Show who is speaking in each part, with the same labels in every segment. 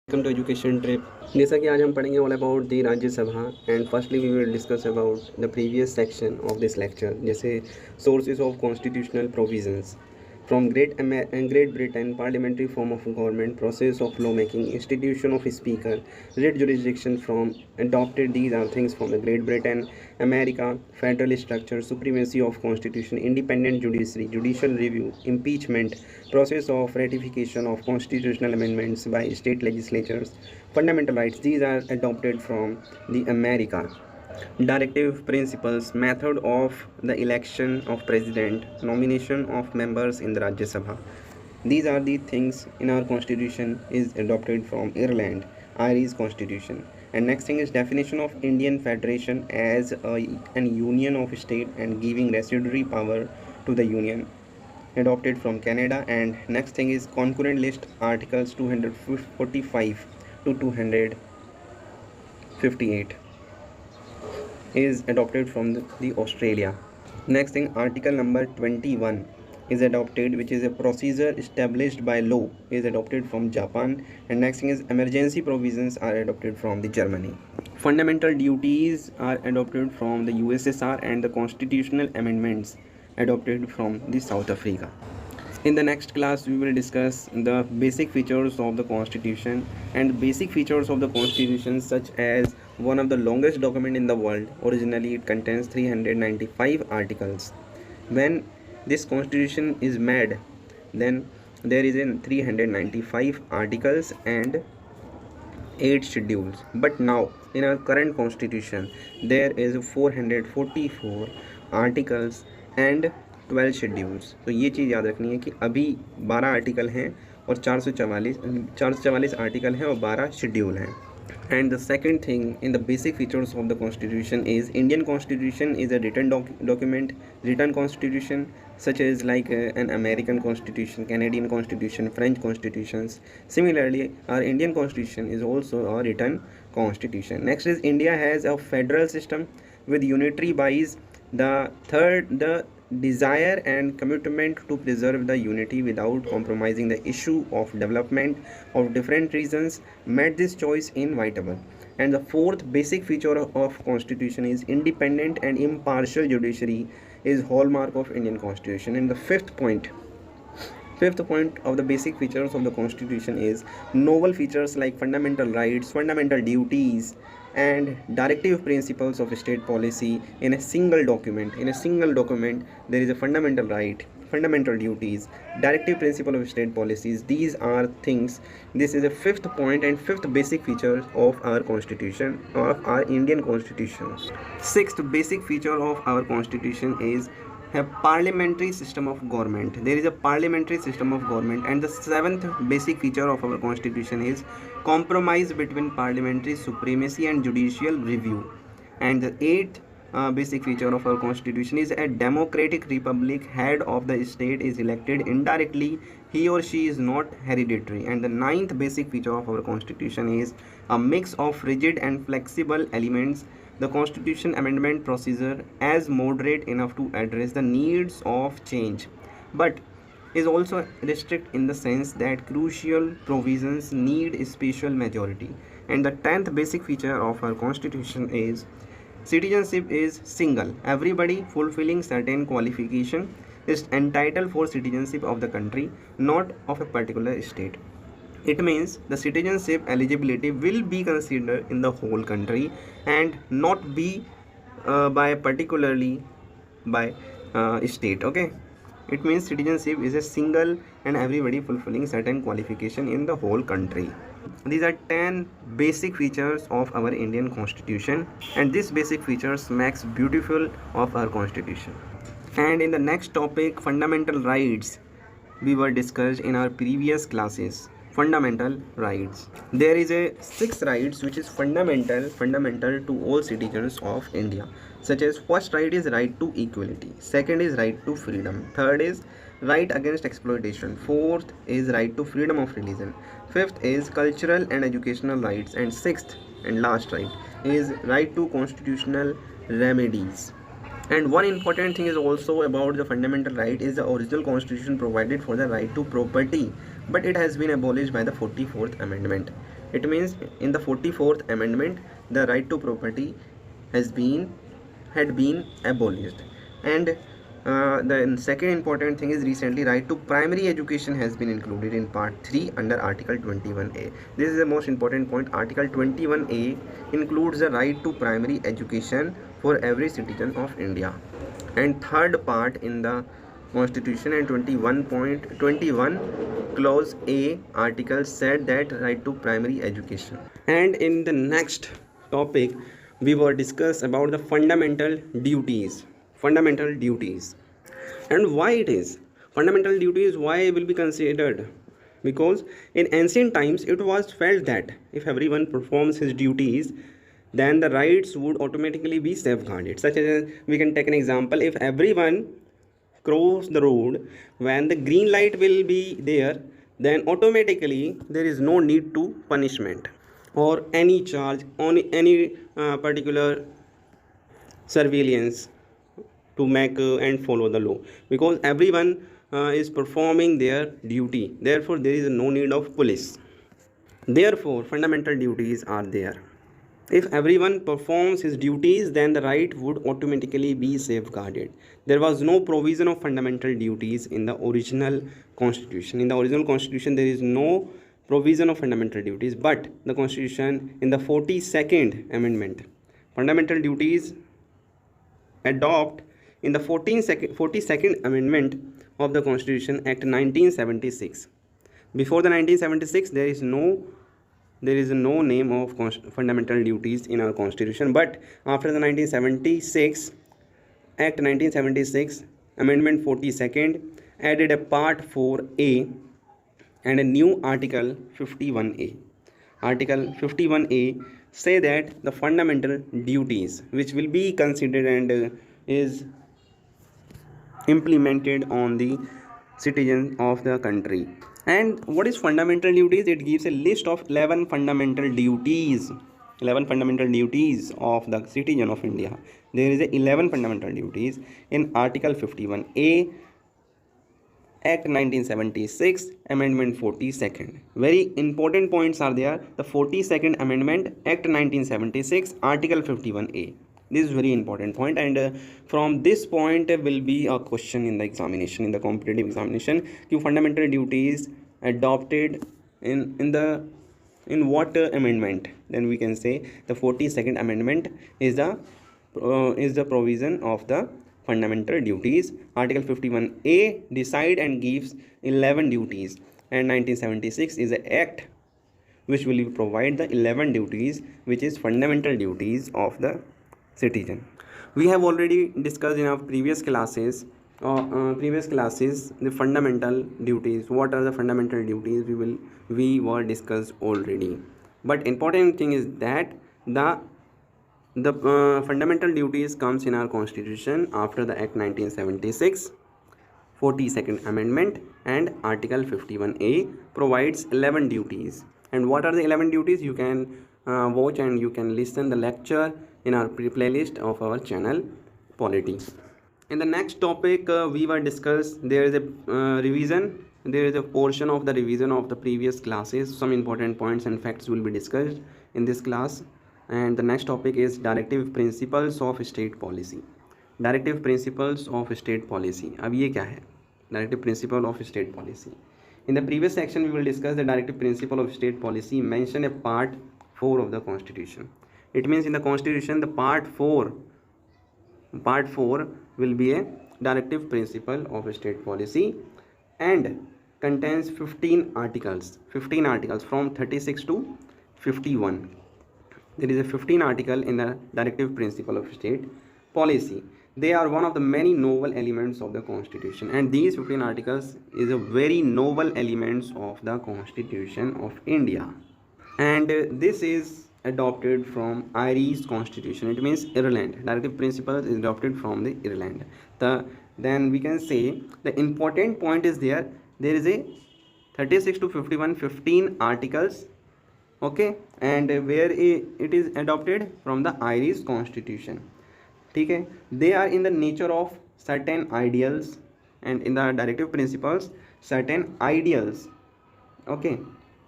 Speaker 1: Welcome to education trip. जैसा कि आज हम पढ़ेंगे all about the Rajya Sabha and firstly we will discuss about the previous section of this lecture, जैसे sources of constitutional provisions from Great Britain, parliamentary form of government, process of law making, institution of speaker, writ jurisdiction from adopted. These are things from the Great Britain, America, federal structure, supremacy of constitution, independent judiciary, judicial review, impeachment, process of ratification of constitutional amendments by state legislatures, fundamental rights. These are adopted from the America. Directive principles, method of the election of president, nomination of members in the Rajya Sabha. These are the things in our constitution is adopted from Ireland, Irish constitution. And next thing is definition of Indian Federation as an union of state and giving residuary power to the union, adopted from Canada. And next thing is concurrent list articles 245 to 258 is adopted from the Australia. Next thing, article number 21 is adopted, which is a procedure established by law, is adopted from Japan. And next thing is emergency provisions are adopted from the Germany. Fundamental duties are adopted from the USSR and the constitutional amendments adopted from the South Africa. In the next class, we will discuss the basic features of the Constitution and basic features of the Constitution, such as one of the longest document in the world. Originally, it contains 395 articles. When this Constitution is made, then there is in 395 articles and 8 schedules. But now, in our current Constitution, there is 444 articles and 12 schedules. तो ये चीज़ याद रखनी है कि अभी 12 article हैं और 444 article हैं और 12 शेड्यूल हैं. And the second thing in the basic features of the Constitution is Indian Constitution is a written document, written Constitution, such as like an American Constitution, Canadian Constitution, French Constitutions. Similarly, our Indian Constitution is also a written Constitution. Next is India has a federal system with unitary bodies. The desire and commitment to preserve the unity without compromising the issue of development of different regions made this choice inevitable. And the fourth basic feature of Constitution is independent and impartial judiciary is hallmark of Indian Constitution. And the fifth point of the basic features of the Constitution is novel features like fundamental rights, fundamental duties, and directive principles of state policy in a single document. In a single document, there is a fundamental right, fundamental duties, directive principle of state policies. These are things. This is a fifth point and fifth basic feature of our Constitution, of our Indian Constitution. Sixth basic feature of our Constitution is a parliamentary system of government. There is a parliamentary system of government. And the seventh basic feature of our Constitution is compromise between parliamentary supremacy and judicial review. And the eighth basic feature of our Constitution is a democratic republic. Head of the state is elected indirectly. He or she is not hereditary. And the ninth basic feature of our Constitution is a mix of rigid and flexible elements. The Constitution amendment procedure as moderate enough to address the needs of change, but is also restrict in the sense that crucial provisions need a special majority. And the 10th basic feature of our Constitution is citizenship is single. Everybody fulfilling certain qualification is entitled for citizenship of the country, not of a particular state. It means the citizenship eligibility will be considered in the whole country and not be by particularly by state. Okay, it means citizenship is a single and everybody fulfilling certain qualification in the whole country. These are 10 basic features of our Indian Constitution, and these basic features makes beautiful of our Constitution. And in the next topic, fundamental rights, we were discussed in our previous classes. Fundamental rights, there is a 6 rights which is fundamental to all citizens of India, such as first right is right to equality, second is right to freedom, third is right against exploitation, fourth is right to freedom of religion, fifth is cultural and educational rights, and sixth and last right is right to constitutional remedies. And one important thing is also about the fundamental right is the original constitution provided for the right to property, but it has been abolished by the 44th amendment. It means in the 44th amendment the right to property had been abolished. And the second important thing is recently right to primary education has been included in part 3 under article 21A. This is the most important point. Article 21A includes the right to primary education for every citizen of India. And third part in the Constitution and 21.21 clause A article said that right to primary education. And in the next topic we will discuss about the fundamental duties. And why it is fundamental duties, why will be considered, because in ancient times it was felt that if everyone performs his duties then the rights would automatically be safeguarded. Such as we can take an example, if everyone cross the road when the green light will be there, then automatically there is no need to punishment or any charge on any particular surveillance to make and follow the law, because everyone is performing their duty. Therefore there is no need of police. Therefore fundamental duties are there. If everyone performs his duties, then the right would automatically be safeguarded. There was no provision of fundamental duties in the original constitution. In the original constitution, there is no provision of fundamental duties, but the constitution in the 42nd amendment, fundamental duties adopt in the 42nd amendment of the Constitution Act 1976. Before the 1976, there is no name of fundamental duties in our constitution, but after the 1976 Act 1976 Amendment 42nd added a part 4A and a new article 51A. Article 51A say that the fundamental duties which will be considered and is implemented on the citizens of the country. And what is fundamental duties? It gives a list of 11 fundamental duties. 11 fundamental duties of the citizen of India. There is 11 fundamental duties in Article 51A, Act 1976, Amendment 42nd. Very important points are there. The 42nd Amendment, Act 1976, Article 51A. This is very important point, and from this point will be a question in the examination, in the competitive examination. You fundamental duties adopted in what amendment? Then we can say the 42nd Amendment is the provision of the fundamental duties. Article 51A decide and gives 11 duties, and 1976 is an act which will provide the 11 duties, which is fundamental duties of the citizen. We have already discussed in our previous classes the fundamental duties. What are the fundamental duties? We were discussed already. But important thing is that the fundamental duties comes in our constitution after the Act 1976, 42nd Amendment, and Article 51A provides 11 duties. And what are the 11 duties? You can watch and you can listen the lecture in our playlist of our channel Polity. In the next topic we will discuss, there is a revision. There is a portion of the revision of the previous classes. Some important points and facts will be discussed in this class. And the next topic is directive principles of state policy. Directive principles of state policy. अब ये क्या है? Directive principle of state policy. In the previous section we will discuss the directive principle of state policy mentioned in part 4 of the constitution. It means in the constitution the part 4 will be a directive principle of state policy and contains 15 articles from 36 to 51. There is a 15 article in the directive principle of state policy. They are one of the many novel elements of the constitution, and these 15 articles is a very novel elements of the constitution of India, and this is adopted from Irish constitution. It means Ireland. Directive principles is adopted from the Ireland. Then we can say the important point is there is a 36 to 51 15 articles, okay, and where it is adopted from the Irish constitution. Okay, they are in the nature of certain ideals, and in the directive principles certain ideals, okay,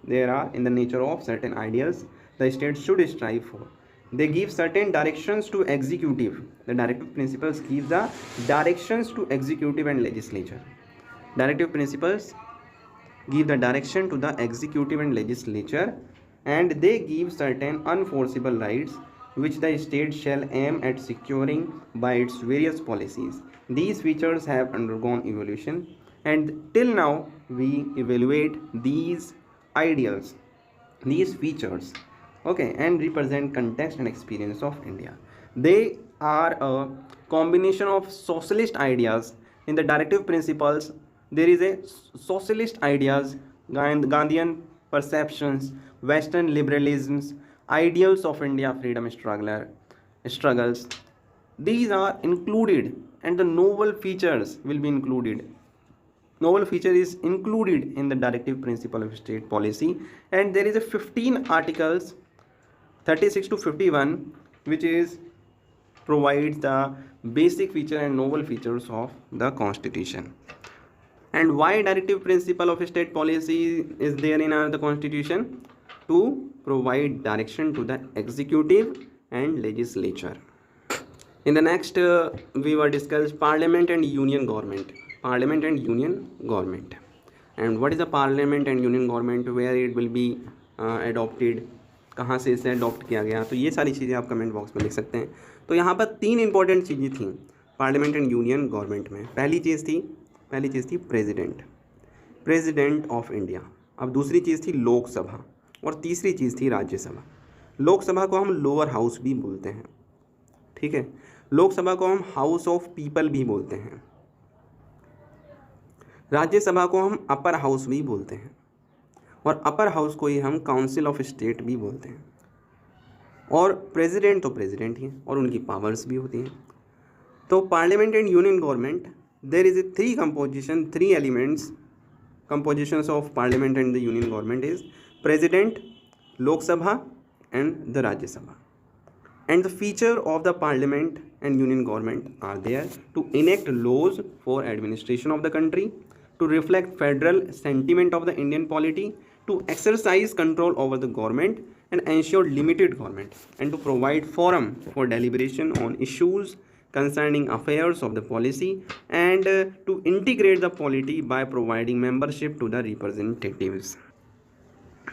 Speaker 1: there are in the nature of certain ideals the state should strive for. They give certain directions to executive. The directive principles give the directions to executive and legislature. Directive principles give the direction to the executive and legislature, and they give certain unforceable rights which the state shall aim at securing by its various policies. These features have undergone evolution, and till now we evaluate these ideals, these features, okay, and represent context and experience of India. They are a combination of socialist ideas. In the directive principles there is a socialist ideas, Gandhian perceptions, western liberalisms, ideals of India freedom struggles. These are included, and the novel features will be included. Novel feature is included in the directive principle of state policy, and there is a 15 articles 36 to 51 which is provides the basic feature and novel features of the constitution. And why directive principle of state policy is there in the constitution? To provide direction to the executive and legislature. In the next we will discuss parliament and union government. Parliament and union government. And what is a parliament and union government, where it will be adopted, कहाँ से इसे adopt किया गया, तो ये सारी चीज़ें आप कमेंट बॉक्स में लिख सकते हैं. तो यहाँ पर 3 इंपॉर्टेंट चीज़ें थी पार्लियामेंट एंड यूनियन गवर्नमेंट में. पहली चीज़ थी प्रेसिडेंट ऑफ इंडिया. अब दूसरी चीज़ थी लोकसभा, और तीसरी चीज़ थी राज्यसभा. लोकसभा को हम लोअर हाउस भी बोलते हैं, ठीक है. लोकसभा को हम हाउस ऑफ पीपल भी बोलते हैं. राज्यसभा को हम अपर हाउस भी बोलते हैं, और अपर हाउस को ही हम काउंसिल ऑफ स्टेट भी बोलते हैं. और प्रेसिडेंट तो प्रेसिडेंट ही हैं, और उनकी पावर्स भी होती हैं. तो parliament and union government, there is a 3 composition, 3 elements. Compositions of parliament and the union government is president, Lok Sabha and the Rajya Sabha. And the feature of the parliament and union government are there to enact laws for administration of the country, to reflect federal sentiment of the Indian polity, to exercise control over the government and ensure limited government, and to provide forum for deliberation on issues concerning affairs of the policy, and to integrate the polity by providing membership to the representatives.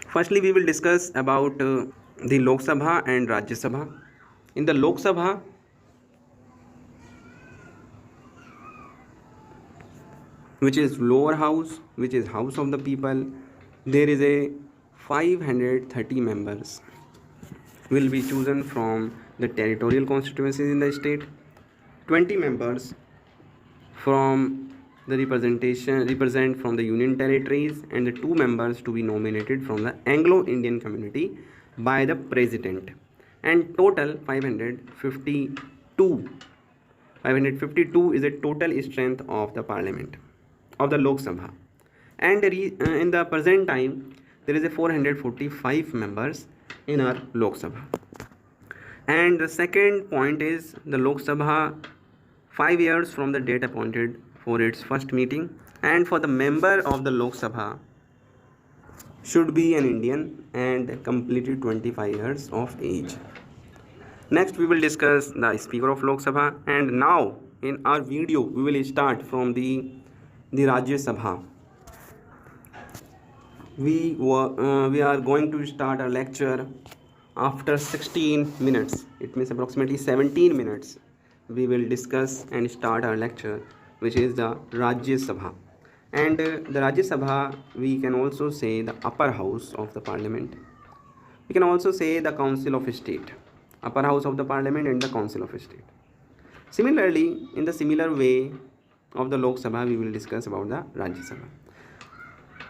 Speaker 1: Firstly, we will discuss about the Lok Sabha and Rajya Sabha. In the Lok Sabha, which is lower house, which is house of the people, there is a 530 members will be chosen from the territorial constituencies in the state, 20 members from the represent from the union territories, and the 2 members to be nominated from the Anglo-Indian community by the president, and total 552. 552 is the total strength of the parliament of the Lok Sabha. And in the present time there is a 445 members in our Lok Sabha. And the second point is the Lok Sabha 5 years from the date appointed for its first meeting, and for the member of the Lok Sabha should be an Indian and completed 25 years of age. Next we will discuss the Speaker of Lok Sabha, and now in our video we will start from the Rajya Sabha. We are going to start our lecture after 16 minutes. It means approximately 17 minutes. We will discuss and start our lecture, which is the Rajya Sabha. And the Rajya Sabha, we can also say the upper house of the parliament. We can also say the council of state, upper house of the parliament and the council of state. Similarly, in the similar way of the Lok Sabha, we will discuss about the Rajya Sabha.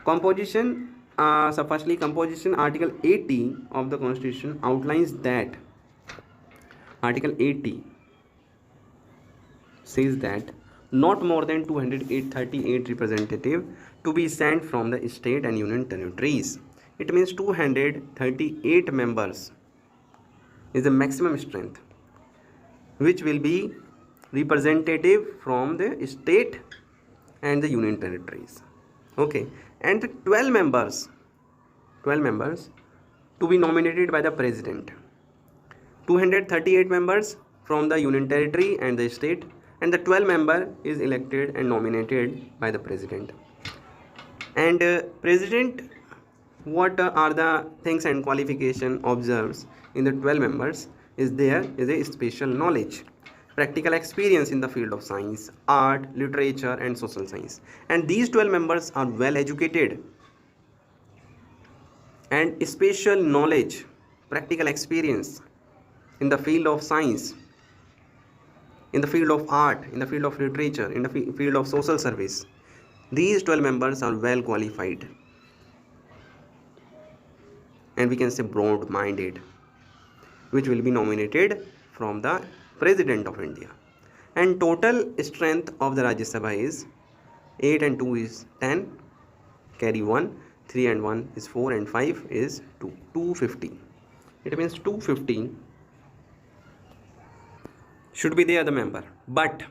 Speaker 1: Composition. So firstly, composition. Article 80 of the Constitution outlines that Article 80 says that not more than 238 representatives to be sent from the state and union territories. It means 238 members is the maximum strength which will be representative from the state and the union territories. Okay, and the 12 members 12 members to be nominated by the president. 238 members from the union territory and the state, and the 12 member is elected and nominated by the president. And president, what are the things and qualification observes in the 12 members is there is a special knowledge, practical experience in the field of science, art, literature and social science. And these 12 members are well educated, and special knowledge, practical experience in the field of science, in the field of art, in the field of literature, in the field of social service. These 12 members are well qualified, and we can say broad minded, which will be nominated from the president of India. And total strength of the Rajya Sabha is 8 and 2 is 10, carry 1, 3 and 1 is 4 and 5 is 2, 250. It means 250 should be there the member, but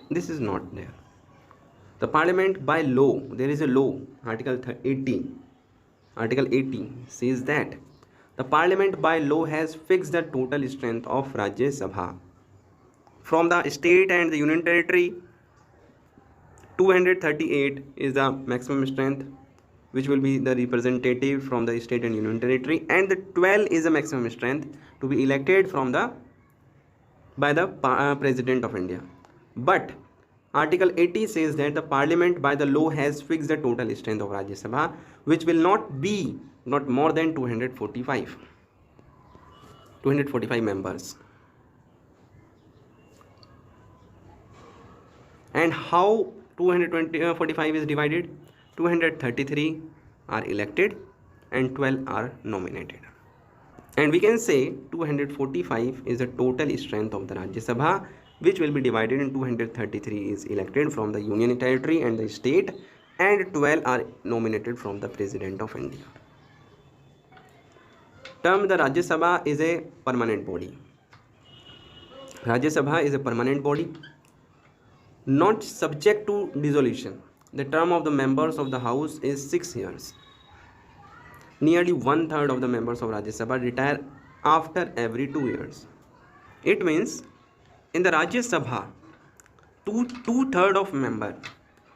Speaker 1: this is not there. The parliament by law, there is a law, article 80 says that the parliament by law has fixed the total strength of Rajya Sabha. From the state and the union territory, 238 is the maximum strength, which will be the representative from the state and union territory, and the 12 is the maximum strength to be elected from the by the president of India. But article 80 says that the parliament by the law has fixed the total strength of Rajya Sabha, which will not more than 245 members. And how 245 is divided? 233 are elected and 12 are nominated. And we can say 245 is the total strength of the Rajya Sabha, which will be divided in 233 is elected from the union territory and the state, and 12 are nominated from the president of India. Term the Rajya Sabha is a permanent body. Rajya Sabha is a permanent body, not subject to dissolution. The term of the members of the house is 6 years. Nearly 1/3 of the members of Rajya Sabha retire after every 2 years. It means in the Rajya Sabha, two-third of member.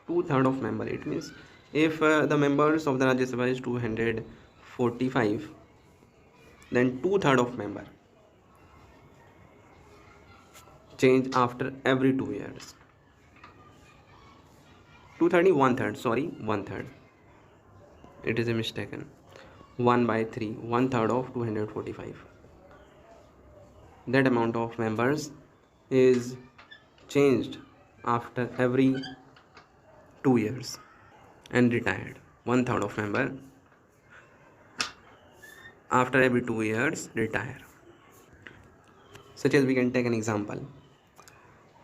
Speaker 1: It means if the members of the Rajya Sabha is 245, then 2/3 of member change after every 2 years. 230 1/3, sorry, 1/3. It is a mistaken. 1/3, 1/3 of 245. That amount of members is changed after every 2 years and retired. 1/3 of member after every 2 years retire. Such as we can take an example.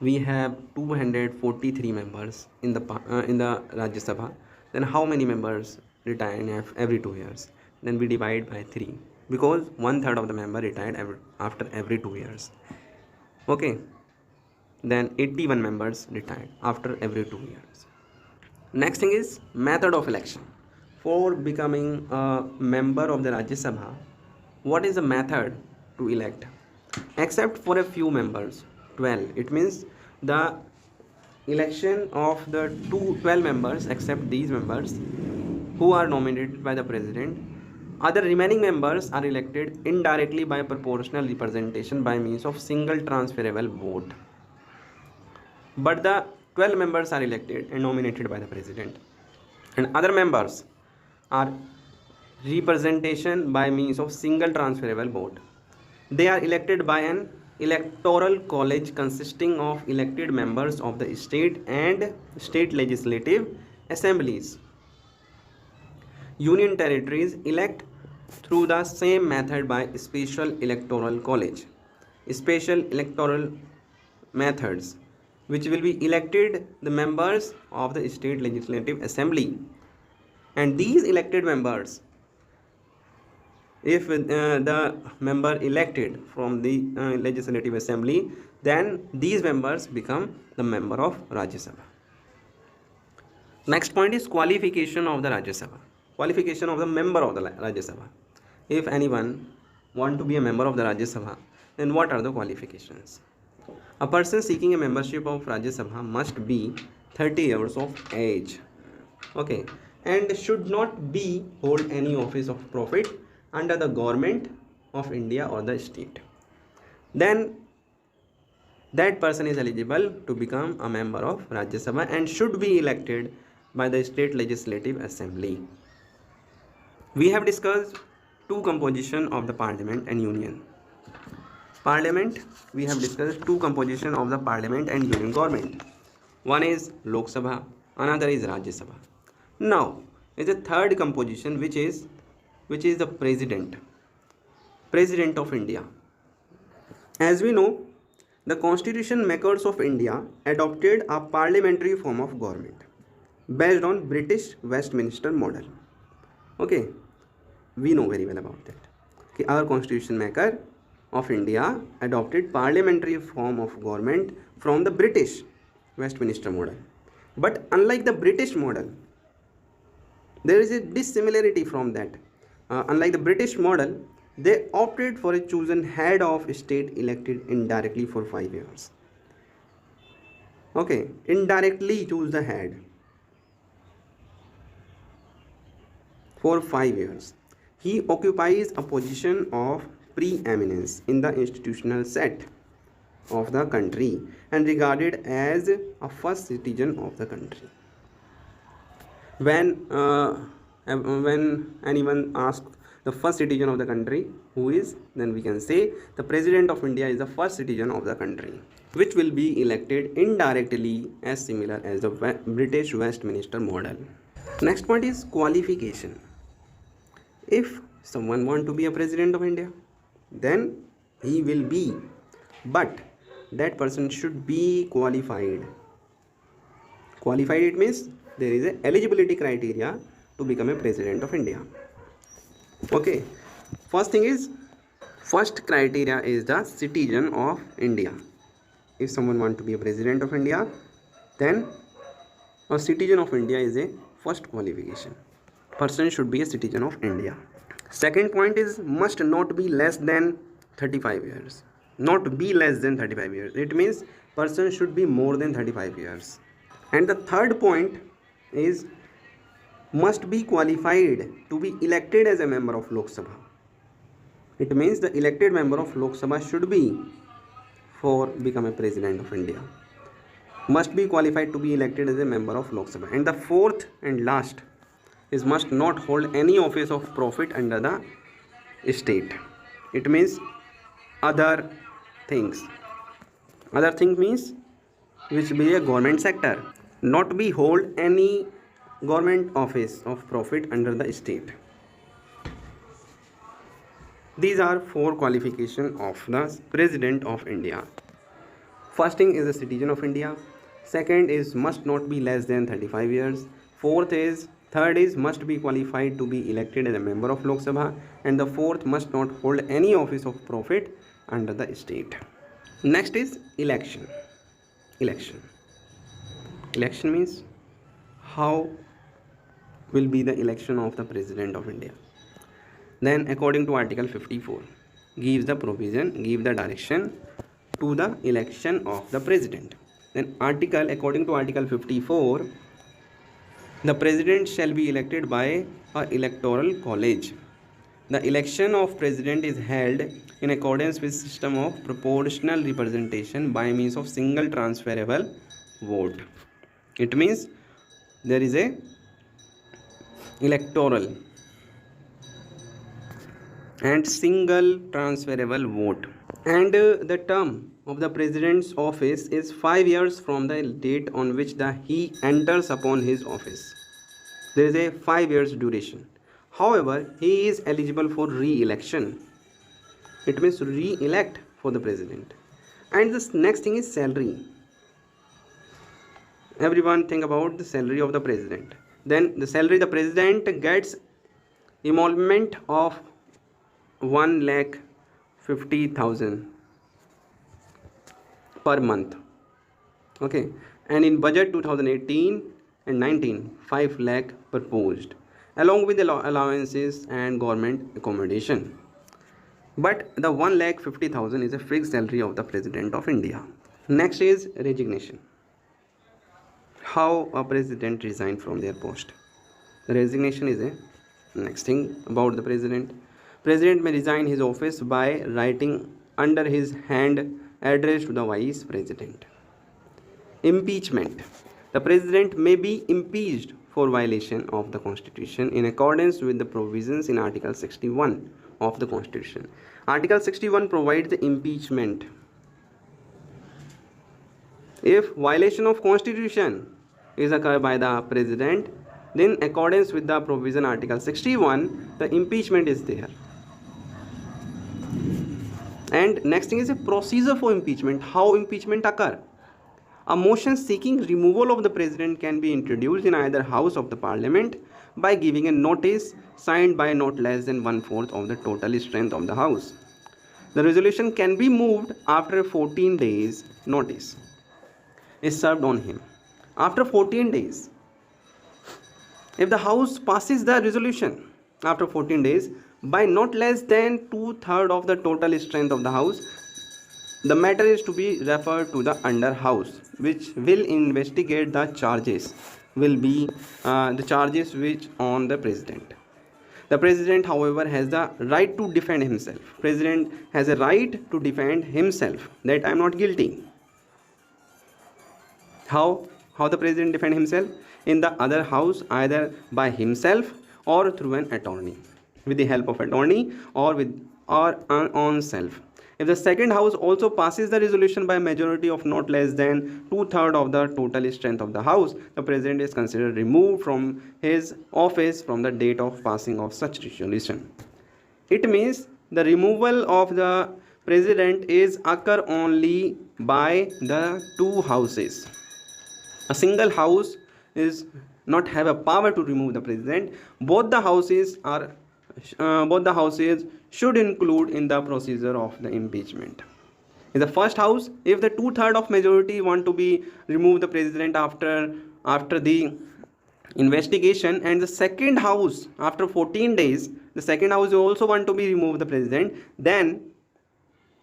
Speaker 1: We have 243 members in the Rajya Sabha. Then how many members retire every 2 years? Then we divide by 3, because 1/3 of the member retired after every 2 years. Okay, then 81 members retired after every 2 years. Next thing is method of election. For becoming a member of the Rajya Sabha, what is the method to elect? Except for a few members, 12. It means the election of the 12 members, except these members who are nominated by the president. Other remaining members are elected indirectly by proportional representation by means of single transferable vote. But the 12 members are elected and nominated by the president, and other members are representation by means of single transferable vote. They are elected by an electoral college consisting of elected members of the state and state legislative assemblies. Union territories elect through the same method by special electoral college. Special electoral methods, which will be elected the members of the state legislative assembly. And these elected members, if the member elected from the legislative assembly, then these members become the member of Rajya Sabha. Next point is qualification of the Rajya Sabha. Qualification of the member of the Rajya Sabha. If anyone want to be a member of the Rajya Sabha, then what are the qualifications? A person seeking a membership of Rajya Sabha must be 30 years of age, okay, and should not be hold any office of profit under the government of India or the state. Then that person is eligible to become a member of Rajya Sabha and should be elected by the state legislative assembly. We have discussed two composition of the parliament and union. Parliament, we have discussed two composition of the parliament and union government. One is Lok Sabha, another is Rajya Sabha. Now is a third composition which is the president of India. As we know, the constitution makers of India adopted a parliamentary form of government based on British Westminster model. Okay, we know very well about that. Okay, our constitution maker of India adopted parliamentary form of government from the British Westminster model. But unlike the British model, there is a dissimilarity from that. Unlike the British model, they opted for a chosen head of state elected indirectly for 5 years. Okay, indirectly choose the head for 5 years. He occupies a position of preeminence in the institutional set of the country and regarded as a first citizen of the country. When anyone asks the first citizen of the country who is, then we can say the President of India is the first citizen of the country, which will be elected indirectly as similar as the British Westminster model. Next point is qualification. If someone want to be a President of India, then he will be, but that person should be qualified. Qualified, it means there is a eligibility criteria to become a President of India. Okay, first criteria is the citizen of India. If someone want to be a President of India, then a citizen of India is a first qualification. Person should be a citizen of India. Second point is must not be less than 35 years. Not be less than 35 years. It means person should be more than 35 years. And the third point is must be qualified to be elected as a member of Lok Sabha. It means the elected member of Lok Sabha should be for become a President of India. Must be qualified to be elected as a member of Lok Sabha. And the fourth and last is must not hold any office of profit under the state. It means other things. Other thing means which be a government sector. Not be hold any government office of profit under the state. These are four qualifications of the President of India. First thing is a citizen of India. Second is must not be less than 35 years. Third is must be qualified to be elected as a member of Lok Sabha. And the fourth must not hold any office of profit under the state. Next is election. Election means how will be the election of the President of India. Then according to Article 54 gives the provision, give the direction to the election of the President. Then according to Article 54, the President shall be elected by an electoral college. The election of President is held in accordance with system of proportional representation by means of single transferable vote. It means there is a electoral and single transferable vote. And the term of the President's office is 5 years from the date on which he enters upon his office. There is a 5 years duration. However, he is eligible for re-election. It means re-elect for the President. And this next thing is salary. Everyone think about the salary of the President. Then the salary the President gets emolument of 1,50,000 per month. Okay, and in budget 2018 and 19, 5 lakh proposed. along with allowances and government accommodation. But the 1,50,000 is a fixed salary of the President of India. Next is resignation. How a president resigned from their post. The resignation is a next thing about the president. President may resign his office by writing under his hand address to the vice president. Impeachment. The president may be impeached for violation of the constitution in accordance with the provisions in Article 61 of the constitution. Article 61 provides the impeachment. If violation of constitution is occurred by the president, then accordance with the provision Article 61, the impeachment is there. And next thing is a procedure for impeachment. How impeachment occur? A motion seeking removal of the president can be introduced in either house of the parliament by giving a notice signed by not less than 1/4 of the total strength of the house. The resolution can be moved after 14 days notice is served on him. After 14 days, if the house passes the resolution after 14 days by not less than 2/3 of the total strength of the house, the matter is to be referred to the under house, which will investigate the charges which on the president. The president, however, has the right to defend himself. President has a right to defend himself that I am not guilty. How the president defend himself? In the other house, either by himself or through an attorney, with the help of attorney or on self. If the second house also passes the resolution by majority of not less than 2/3 of the total strength of the house, the president is considered removed from his office from the date of passing of such resolution. It means the removal of the president is occur only by the two houses. A single house is not have a power to remove the president. Both the houses should include in the procedure of the impeachment. In the first house, if the 2/3 of majority want to be remove the president after the investigation, and the second house after 14 days, the second house also want to be remove the president, then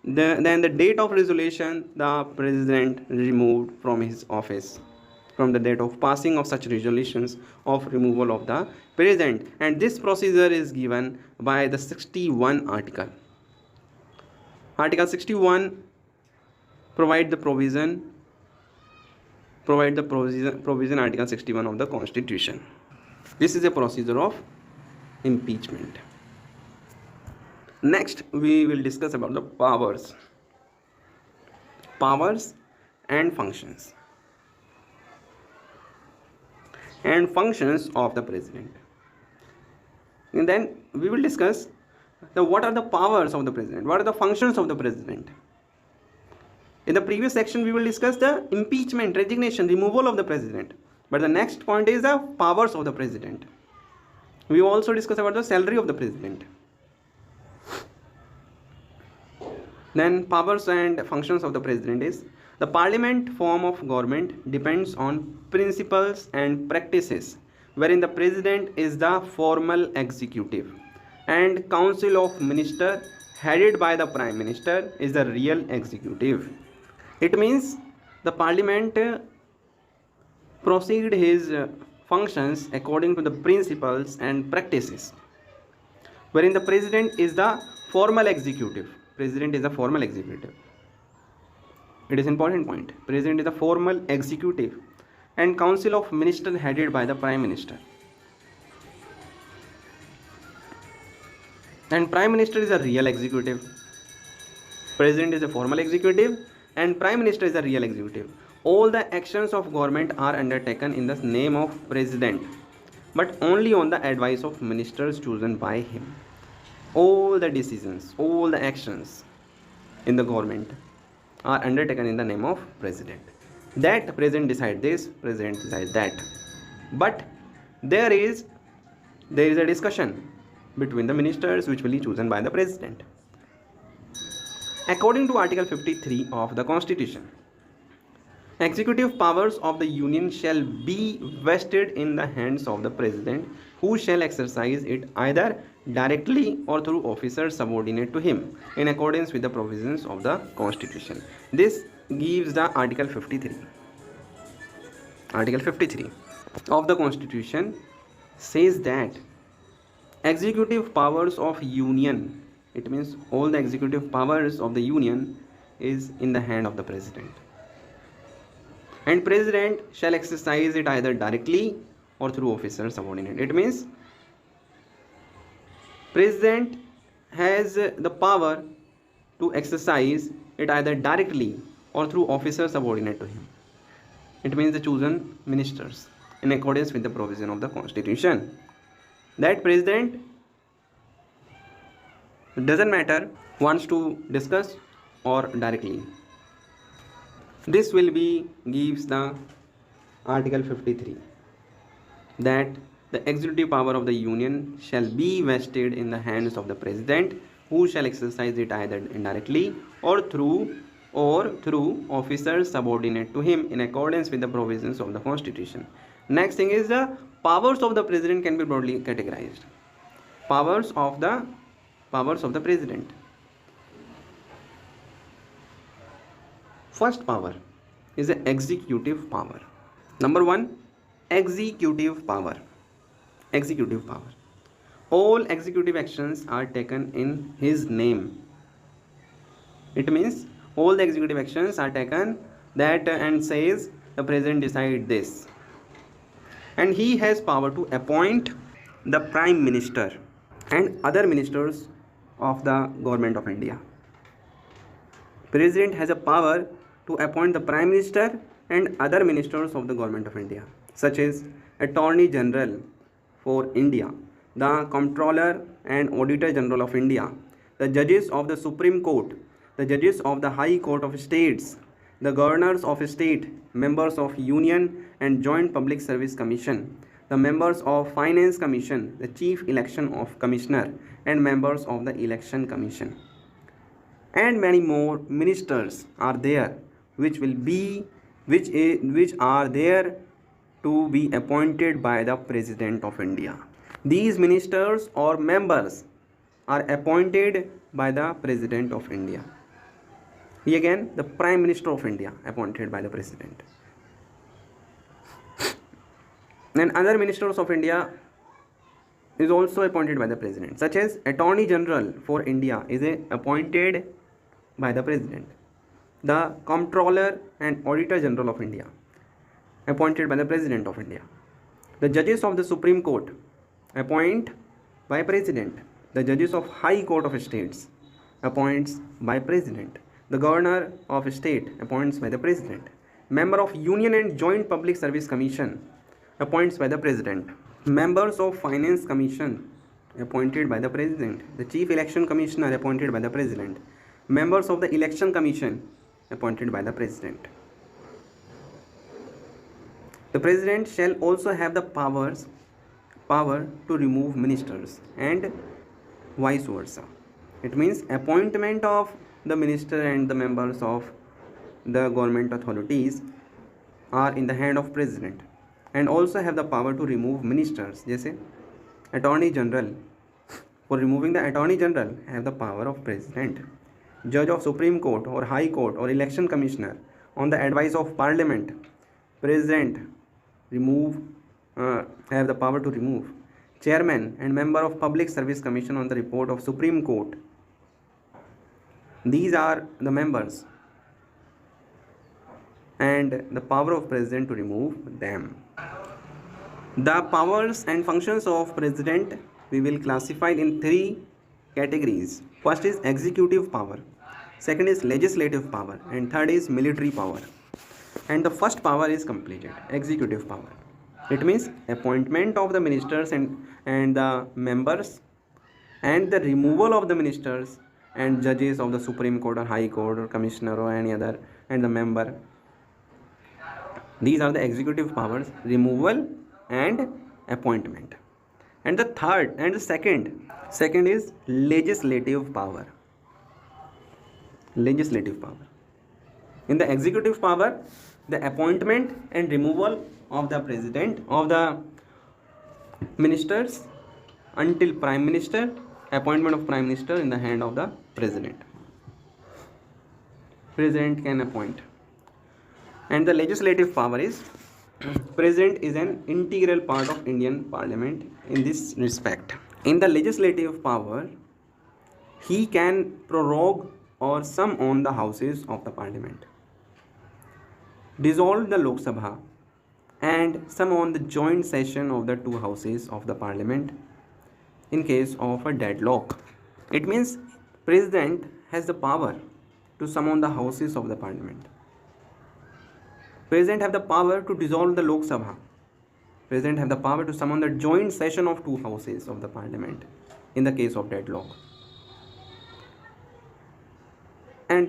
Speaker 1: the date of resolution, the president removed from his office from the date of passing of such resolutions of removal of the president. And this procedure is given by the 61 article. Article 61 provide the provision Article 61 of the constitution. This is a procedure of impeachment. Next we will discuss about the powers and functions of the president. And then we will discuss what are the powers of the president, what are the functions of the president. In the previous section we will discuss the impeachment, resignation, removal of the president, but the next point is the powers of the president. We also discuss about the salary of the president. Then powers and functions of the president is: the parliament form of government depends on principles and practices wherein the president is the formal executive and council of ministers headed by the prime minister is the real executive. It means the parliament proceed his functions according to the principles and practices wherein the president is the formal executive. President is the formal executive. It is important point. President is the formal executive and council of ministers headed by the prime minister. And prime minister is a real executive. President is a formal executive and prime minister is a real executive. All the actions of government are undertaken in the name of president, but only on the advice of ministers chosen by him. All the decisions, all the actions in the government are undertaken in the name of president. That president decide this, president decide that. But there is a discussion between the ministers which will be chosen by the president. According to Article 53 of the Constitution, Executive powers of the Union shall be vested in the hands of the President, who shall exercise it either directly or through officers subordinate to him, in accordance with the provisions of the Constitution. This gives the Article 53. Article 53 of the Constitution says that executive powers of Union, it means all the executive powers of the Union is in the hand of the President, and President shall exercise it either directly or through officers subordinate. It means President has the power to exercise it either directly or through officers subordinate to him. It means the chosen ministers, in accordance with the provision of the Constitution. That President, doesn't matter, wants to discuss or directly. This will be gives the Article 53 that the executive power of the Union shall be vested in the hands of the President, who shall exercise it either indirectly or through officers subordinate to him, in accordance with the provisions of the Constitution. Next thing is the powers of the President can be broadly categorized. Powers of the President. First power is the executive power. Number 1, executive power. Executive power. All executive actions are taken in his name. It means all the executive actions are taken that and says the President decide this. And he has power to appoint the Prime Minister and other ministers of the Government of India. President has a power to appoint the Prime Minister and other ministers of the Government of India, such as Attorney General for India, the Comptroller and Auditor General of India, the judges of the Supreme Court, the judges of the High Court of States, the governors of state, members of Union and Joint Public Service Commission, the members of Finance Commission, the Chief Election of Commissioner, and members of the Election Commission. And many more ministers are there which are there to be appointed by the President of India. These ministers or members are appointed by the President of India. He again, the Prime Minister of India, appointed by the President. And other ministers of India is also appointed by the President, such as Attorney General for India is appointed by the President. The Comptroller and Auditor General of India, appointed by the President of India. The judges of the Supreme Court, appoint by President. The judges of High Court of States, appoints by President. The Governor of State, appoints by the President. Member of Union and Joint Public Service Commission, appoints by the President. Members of Finance Commission, appointed by the President. The Chief Election Commissioner, appointed by the President. Members of the Election Commission, appointed by the President. The President shall also have the power to remove ministers and vice versa. It means appointment of the minister and the members of the government authorities are in the hand of President, and also have the power to remove ministers. जैसे Attorney General, for removing the Attorney General have the power of President. Judge of Supreme Court or High Court or Election Commissioner, on the advice of Parliament, President have the power to remove. Chairman and member of Public Service Commission on the report of Supreme Court. These are the members, and the power of President to remove them. The powers and functions of President we will classify in 3 categories. First is executive power, second is legislative power, and third is military power. And the first power is completed, executive power. It means appointment of the ministers and the members, and the removal of the ministers and judges of the Supreme Court or High Court or Commissioner or any other, and the member. These are the executive powers, removal and appointment. And the second is legislative power. Legislative power In the executive power, the appointment and removal of the president of the ministers until prime minister, appointment of prime minister in the hand of the president. President can appoint. And the legislative power is president is an integral part of Indian parliament in this respect. In the legislative power, he can prorogue or summon the houses of the parliament, dissolve the Lok Sabha, and summon the joint session of the two houses of the parliament in case of a deadlock. It means president has the power to summon the houses of the parliament. President have the power to dissolve the Lok Sabha. President have the power to summon the joint session of two houses of the parliament in the case of deadlock. And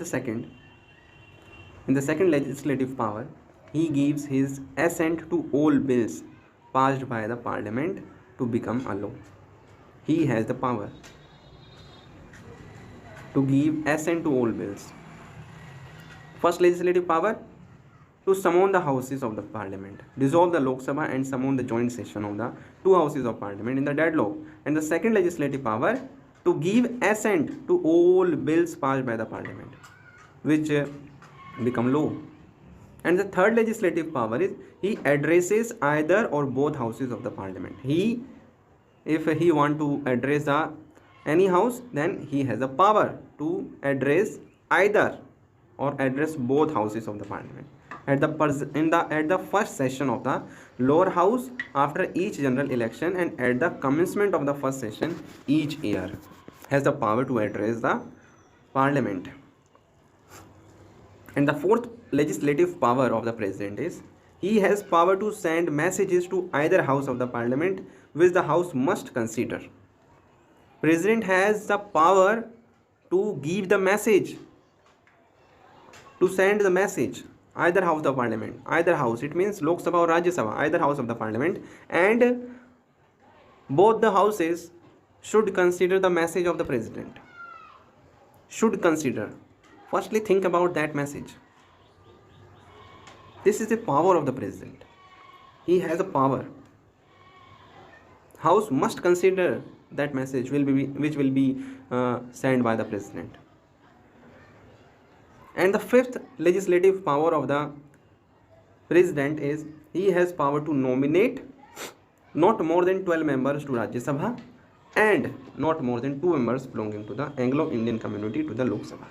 Speaker 1: in the second legislative power, he gives his assent to all bills passed by the parliament to become a law. He has the power to give assent to all bills. First legislative power, to summon the houses of the parliament, dissolve the Lok Sabha and summon the joint session of the two houses of parliament in the deadlock. And the second legislative power, to give assent to all bills passed by the parliament, which become law. And the third legislative power is he addresses either or both houses of the parliament. If he want to address any house, then he has the power to address either or address both houses of the parliament at the first session of the lower house after each general election and at the commencement of the first session each year, has the power to address the parliament. And the fourth legislative power of the president is he has power to send messages to either house of the parliament which the house must consider. President has the power to give the message, to send the message either house of the parliament, either house, it means Lok Sabha or Rajya Sabha, either house of the parliament, and both the houses should consider the message of the president. Should consider. Firstly, think about that message. This is the power of the president. He has a power. House must consider that message which will be sent by the president. And the fifth legislative power of the president is he has power to nominate not more than 12 members to Rajya Sabha and not more than 2 members belonging to the Anglo-Indian community to the Lok Sabha.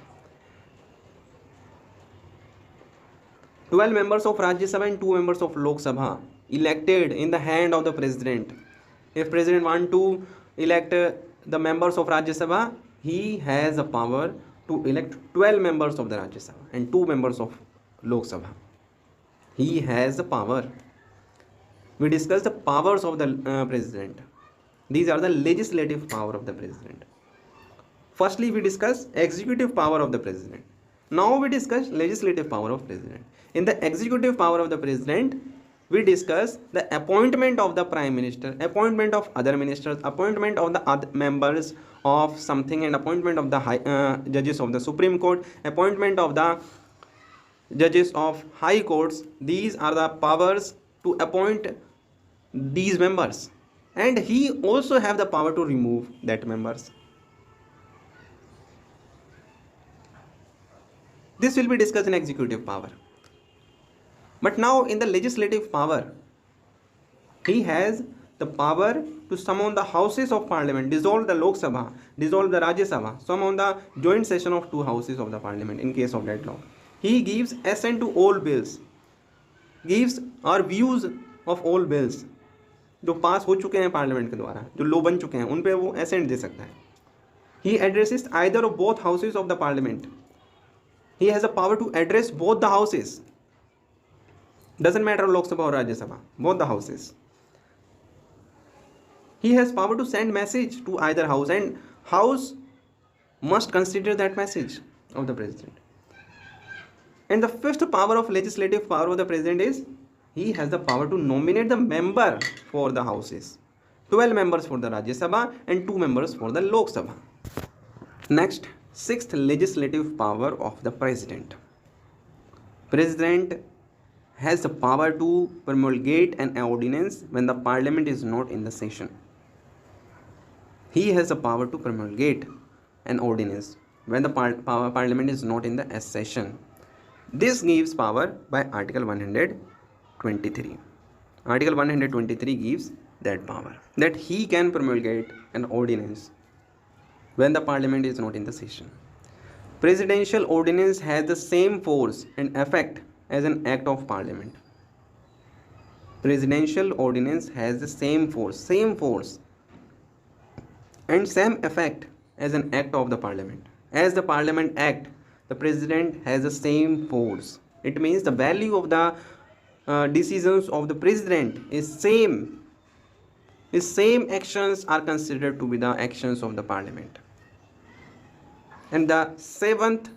Speaker 1: 12 members of Rajya Sabha and 2 members of Lok Sabha elected in the hand of the president. If president want to elect the members of Rajya Sabha, he has a power to elect 12 members of the Rajya Sabha and 2 members of Lok Sabha. He has the power. We discussed the powers of the president. These are the legislative power of the president. Firstly, we discuss executive power of the president. Now we discuss legislative power of president. In the executive power of the president, we discuss the appointment of the prime minister, appointment of other ministers, appointment of the other members of something, and appointment of the judges of the Supreme Court, appointment of the judges of high courts. These are the powers to appoint these members, and he also have the power to remove that members. This will be discussed in executive power. But now in the legislative power, he has the power to summon the houses of parliament, dissolve the Lok Sabha, dissolve the Rajya Sabha, summon the joint session of 2 houses of the parliament in case of deadlock. He gives assent to all bills, gives our views of all bills जो पास हो चुके हैं parliament के द्वारा, जो लो बन चुके हैं, उन पे वो assent दे सकता है. He addresses either of both houses of the parliament. He has the power to address both the houses. Doesn't matter Lok Sabha or Rajya Sabha, both the houses. He has power to send message to either house, and house must consider that message of the president. And the fifth power of legislative power of the president is he has the power to nominate the member for the houses. 12 members for the Rajya Sabha and 2 members for the Lok Sabha. Next, sixth legislative power of the president. President has the power to promulgate an ordinance when the parliament is not in the session. He has the power to promulgate an ordinance when the parliament is not in the session. This gives power by Article 123. Article 123 gives that power, that he can promulgate an ordinance when the parliament is not in the session. Presidential ordinance has the same force and effect as an act of parliament. Presidential ordinance has the same force and same effect as an act of the parliament. As the parliament act, the president has the same force. It means the value of the decisions of the president is same. His same actions are considered to be the actions of the parliament. And the seventh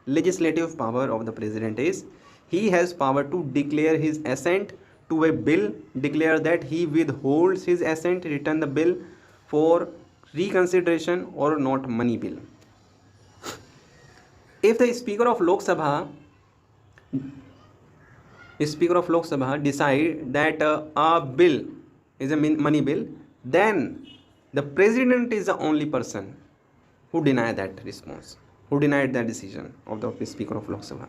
Speaker 1: legislative power of the president is he has power to declare his assent to a bill, declare that he withholds his assent, return the bill for reconsideration or not money bill. If the Speaker of Lok Sabha decide that a bill is a money bill, then the president is the only person who denied that response, who denied that decision of the Speaker of Lok Sabha,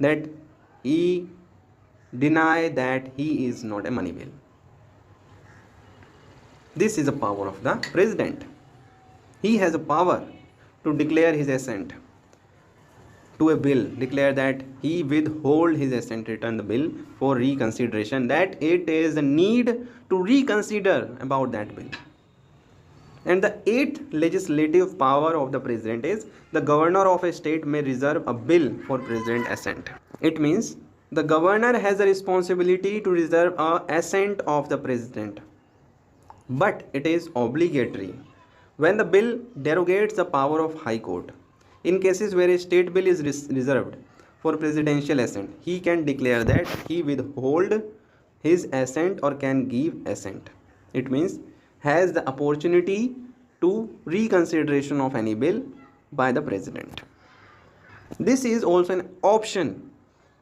Speaker 1: that he denied that he is not a money bill. This is the power of the president. He has a power to declare his assent to a bill, declare that he withhold his assent, return the bill for reconsideration, that it is a need to reconsider about that bill. And the eighth legislative power of the president is the governor of a state may reserve a bill for president assent. It means the governor has a responsibility to reserve a assent of the president, but it is obligatory when the bill derogates the power of High Court. In cases where a state bill is reserved for presidential assent, he can declare that he withhold his assent or can give assent. It means has the opportunity to reconsideration of any bill by the president. This is also an option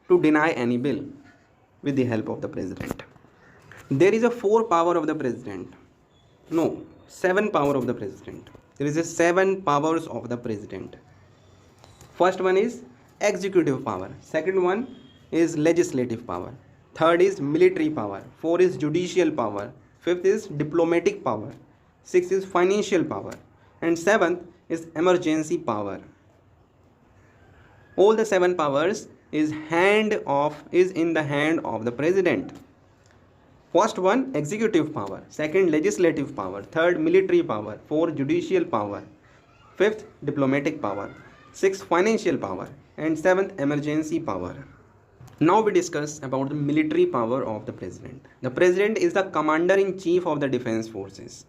Speaker 1: to deny any bill with the help of the president. There is a seven power of the president. There is a seven powers of the president. First one is executive power. Second one is legislative power. Third is military power. Fourth is judicial power. Fifth is diplomatic power. Sixth is financial power. And seventh is emergency power. All the seven powers is in the hand of the president. First one, executive power. Second, legislative power. Third, military power. Fourth, judicial power. Fifth, diplomatic power. Sixth, financial power. And seventh, emergency power. Now we discuss about the military power of the president. The president is the commander-in-chief of the defense forces.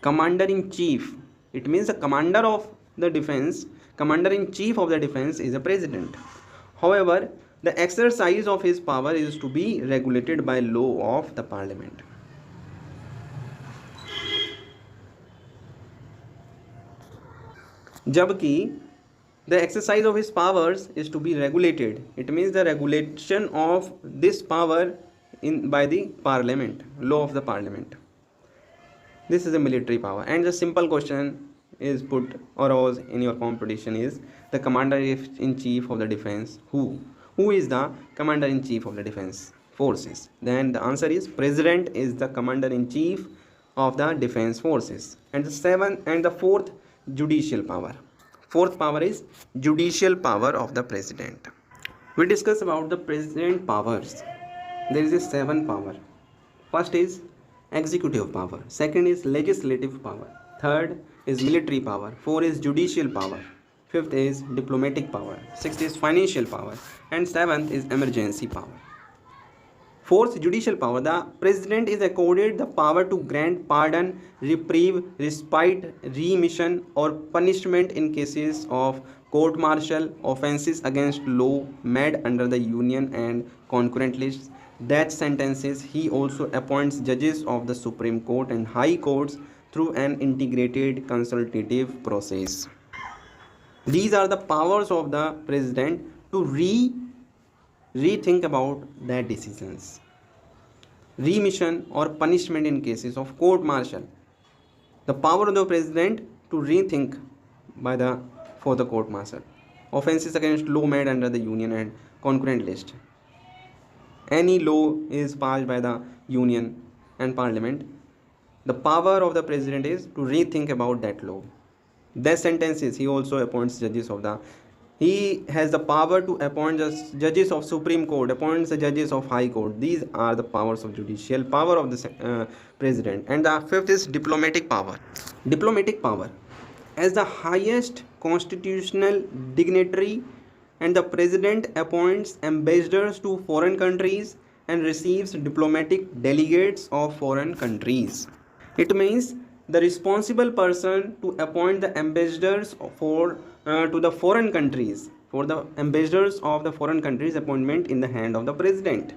Speaker 1: Commander-in-chief. It means the commander of the defense, commander-in-chief of the defense is the president. However, the exercise of his power is to be regulated by law of the parliament. Jabki the exercise of his powers is to be regulated. It means the regulation of this power by the parliament, law of the parliament. This is a military power. And the simple question is put or was in your competition is the commander-in-chief of the defense. Who is the commander-in-chief of the defense forces? Then the answer is president is the commander-in-chief of the defense forces. And the fourth, judicial power. Fourth power is judicial power of the president. We discuss about the president powers. There is a seven power. First is executive power. Second is legislative power. Third is military power. Fourth is judicial power. Fifth is diplomatic power. Sixth is financial power. And seventh is emergency power. Fourth, judicial power. The president is accorded the power to grant pardon, reprieve, respite, remission or punishment in cases of court-martial, offences against law made under the union and concurrent lists, death sentences. He also appoints judges of the Supreme Court and High Courts through an integrated consultative process. These are the powers of the president to rethink about their decisions. Remission or punishment in cases of court martial. The power of the president to rethink by the for the court martial. Offenses against law made under the union and concurrent list. Any law is passed by the union and parliament. The power of the president is to rethink about that law. Death sentences, he also appoints judges of the. He has the power to appoint judges of Supreme Court, appoints the judges of High Court. These are the powers of judicial power of the president. And the fifth is diplomatic power. Diplomatic power, as the highest constitutional dignitary, and the president appoints ambassadors to foreign countries and receives diplomatic delegates of foreign countries. It means the responsible person to appoint the ambassadors for to the foreign countries. For the ambassadors of the foreign countries, appointment in the hand of the president,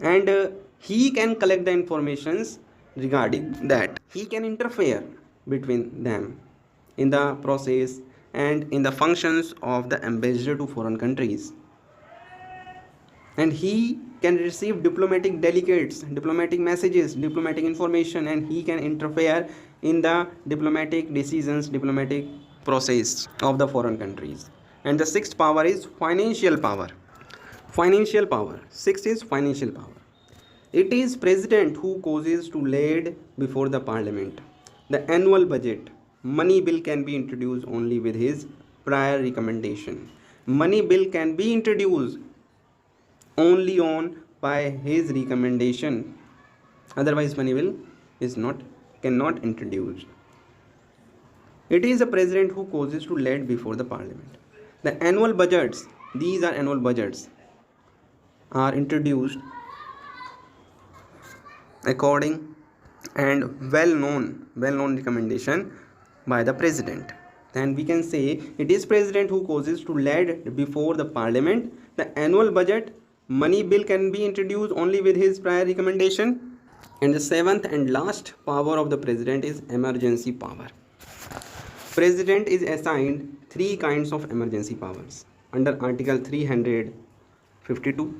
Speaker 1: and he can collect the informations regarding that. He can interfere between them in the process and in the functions of the ambassador to foreign countries, and he can receive diplomatic delegates, diplomatic messages, diplomatic information, and he can interfere in the diplomatic decisions, diplomatic process of the foreign countries. And the sixth power is financial power. Financial power. Sixth is financial power. It is president who causes to laid before the parliament the annual budget. Money bill can be introduced only with his prior recommendation. Money bill can be introduced only on by his recommendation. Otherwise, money bill is cannot introduced. It is the president who causes to laid before the parliament. The annual budgets, these are annual budgets, are introduced according and well-known recommendation by the president. Then we can say it is president who causes to laid before the parliament the annual budget. Money bill can be introduced only with his prior recommendation. And the seventh and last power of the president is emergency power. President is assigned three kinds of emergency powers under Article 352,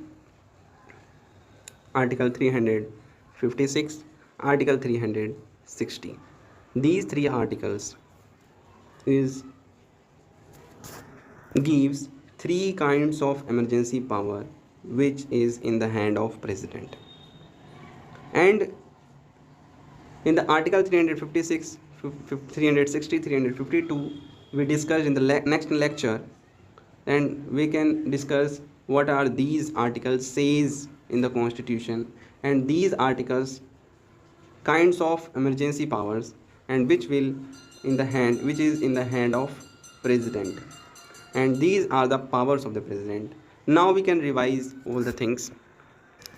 Speaker 1: Article 356, Article 360. These three articles gives three kinds of emergency power which is in the hand of president. And in the Article 356, 360, 352 we discussed in the next lecture, and we can discuss what are these articles says in the constitution, and these articles kinds of emergency powers, and which is in the hand of president, and these are the powers of the president. Now we can revise all the things.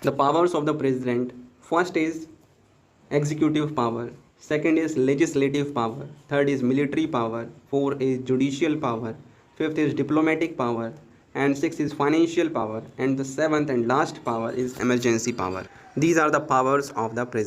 Speaker 1: The powers of the president: first is executive power, second is legislative power, third is military power, fourth is judicial power, fifth is diplomatic power, and sixth is financial power, and the seventh and last power is emergency power. These are the powers of the president.